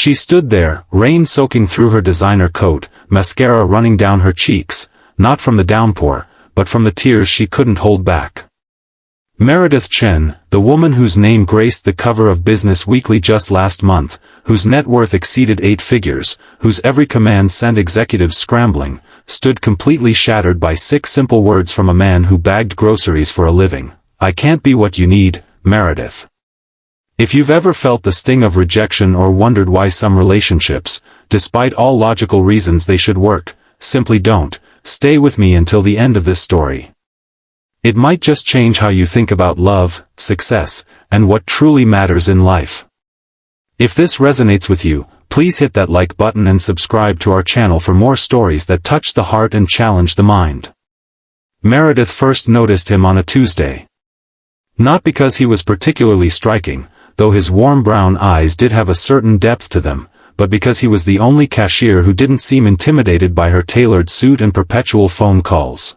She stood there, rain soaking through her designer coat, mascara running down her cheeks, not from the downpour, but from the tears she couldn't hold back. Meredith Chen, the woman whose name graced the cover of Business Weekly just last month, whose net worth exceeded 8 figures, whose every command sent executives scrambling, stood completely shattered by 6 simple words from a man who bagged groceries for a living. "I can't be what you need, Meredith." If you've ever felt the sting of rejection or wondered why some relationships, despite all logical reasons they should work, simply don't, stay with me until the end of this story. It might just change how you think about love, success, and what truly matters in life. If this resonates with you, please hit that like button and subscribe to our channel for more stories that touch the heart and challenge the mind. Meredith first noticed him on a Tuesday. Not because he was particularly striking, though his warm brown eyes did have a certain depth to them, but because he was the only cashier who didn't seem intimidated by her tailored suit and perpetual phone calls.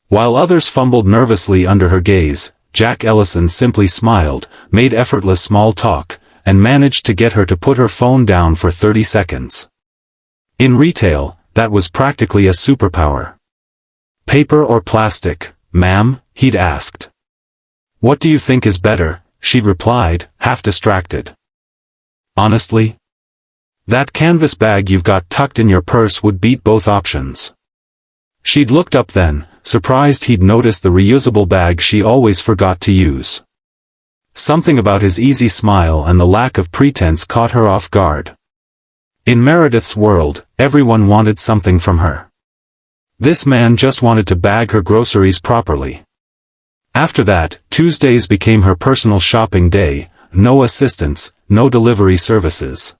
While others fumbled nervously under her gaze, Jack Ellison simply smiled, made effortless small talk, and managed to get her to put her phone down for 30 seconds. In retail, that was practically a superpower. "Paper or plastic, ma'am?" he'd asked. "What do you think is better?" she'd replied, half distracted. "Honestly? That canvas bag you've got tucked in your purse would beat both options." She'd looked up then, surprised he'd noticed the reusable bag she always forgot to use. Something about his easy smile and the lack of pretense caught her off guard. In Meredith's world, everyone wanted something from her. This man just wanted to bag her groceries properly. After that, Tuesdays became her personal shopping day, no assistants, no delivery services.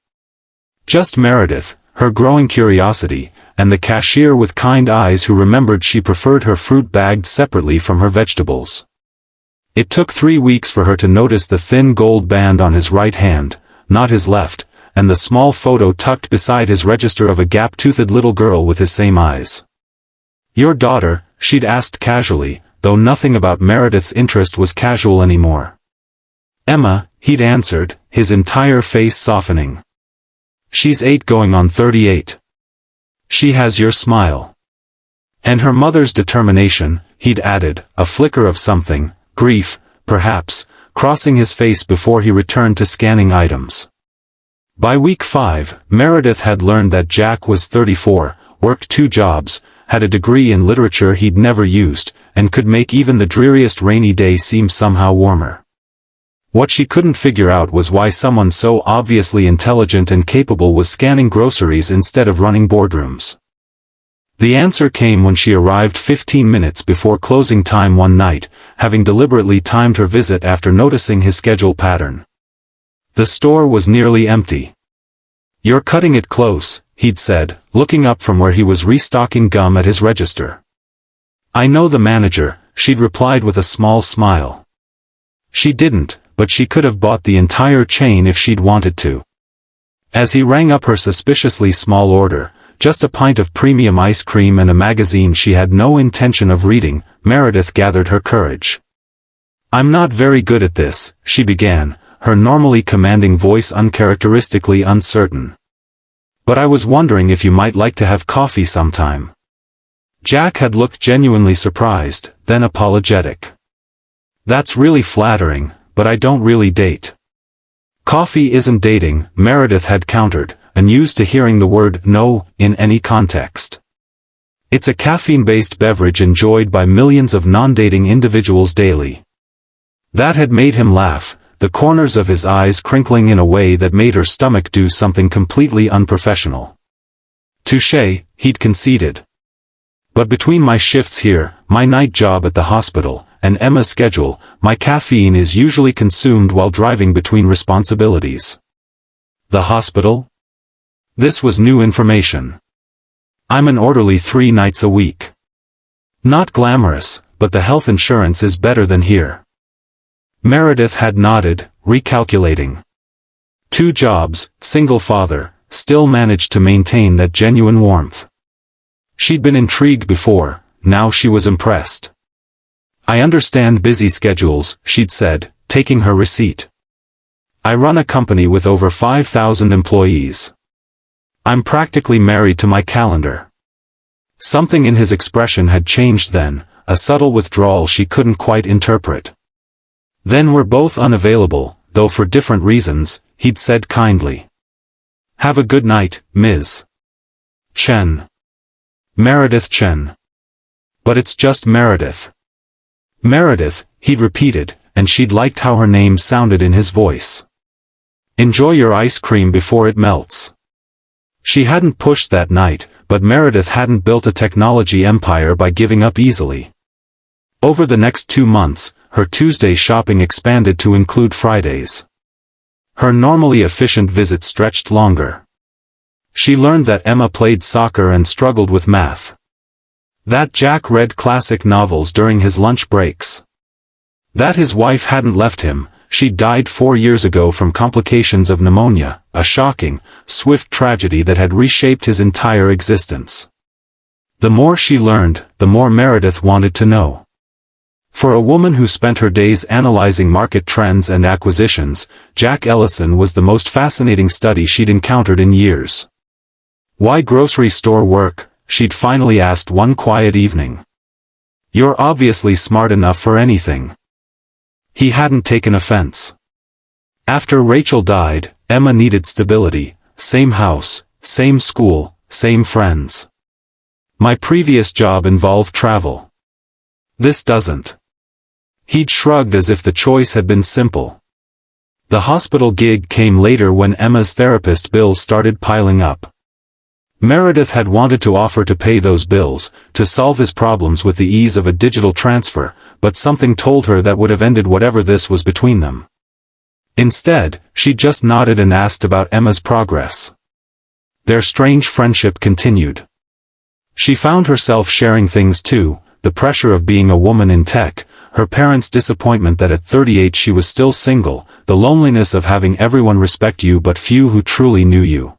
Just Meredith, her growing curiosity, and the cashier with kind eyes who remembered she preferred her fruit bagged separately from her vegetables. It took 3 weeks for her to notice the thin gold band on his right hand, not his left, and the small photo tucked beside his register of a gap-toothed little girl with his same eyes. "Your daughter?" she'd asked casually, though nothing about Meredith's interest was casual anymore. "Emma," he'd answered, his entire face softening. "She's 8 going on 38. She has your smile. And her mother's determination," he'd added, a flicker of something, grief, perhaps, crossing his face before he returned to scanning items. By week 5, Meredith had learned that Jack was 34, worked 2 jobs, had a degree in literature he'd never used, and could make even the dreariest rainy day seem somehow warmer. What she couldn't figure out was why someone so obviously intelligent and capable was scanning groceries instead of running boardrooms. The answer came when she arrived 15 minutes before closing time one night, having deliberately timed her visit after noticing his schedule pattern. The store was nearly empty. "You're cutting it close," he'd said, looking up from where he was restocking gum at his register. "I know the manager," she'd replied with a small smile. She didn't, but she could have bought the entire chain if she'd wanted to. As he rang up her suspiciously small order, just a pint of premium ice cream and a magazine she had no intention of reading, Meredith gathered her courage. "I'm not very good at this," she began, her normally commanding voice uncharacteristically uncertain. "But I was wondering if you might like to have coffee sometime." Jack had looked genuinely surprised, then apologetic. "That's really flattering, but I don't really date." "Coffee isn't dating," Meredith had countered, unused to hearing the word no in any context. "It's a caffeine-based beverage enjoyed by millions of non-dating individuals daily." That had made him laugh, the corners of his eyes crinkling in a way that made her stomach do something completely unprofessional. "Touché," he'd conceded. "But between my shifts here, my night job at the hospital, and Emma's schedule, my caffeine is usually consumed while driving between responsibilities." "The hospital?" This was new information. "I'm an orderly 3 nights a week. Not glamorous, but the health insurance is better than here." Meredith had nodded, recalculating. 2 jobs, single father, still managed to maintain that genuine warmth. She'd been intrigued before, now she was impressed. "I understand busy schedules," she'd said, taking her receipt. I run a company with over 5,000 employees. I'm practically married to my calendar. Something in his expression had changed then, a subtle withdrawal she couldn't quite interpret. Then we're both unavailable, though for different reasons, he'd said kindly. Have a good night, Ms. Chen. Meredith Chen. But it's just Meredith. Meredith, he'd repeated, and she'd liked how her name sounded in his voice. Enjoy your ice cream before it melts. She hadn't pushed that night, but Meredith hadn't built a technology empire by giving up easily. Over the next 2 months, her Tuesday shopping expanded to include Fridays. Her normally efficient visits stretched longer. She learned that Emma played soccer and struggled with math. That Jack read classic novels during his lunch breaks. That his wife hadn't left him. She died 4 years ago from complications of pneumonia, a shocking, swift tragedy that had reshaped his entire existence. The more she learned, the more Meredith wanted to know. For a woman who spent her days analyzing market trends and acquisitions, Jack Ellison was the most fascinating study she'd encountered in years. Why grocery store work? She'd finally asked one quiet evening. You're obviously smart enough for anything. He hadn't taken offense. After Rachel died, Emma needed stability, same house, same school, same friends. My previous job involved travel. This doesn't. He'd shrugged as if the choice had been simple. The hospital gig came later when Emma's therapist bills started piling up. Meredith had wanted to offer to pay those bills, to solve his problems with the ease of a digital transfer, but something told her that would have ended whatever this was between them. Instead, she just nodded and asked about Emma's progress. Their strange friendship continued. She found herself sharing things too, the pressure of being a woman in tech, her parents' disappointment that at 38 she was still single, the loneliness of having everyone respect you but few who truly knew you.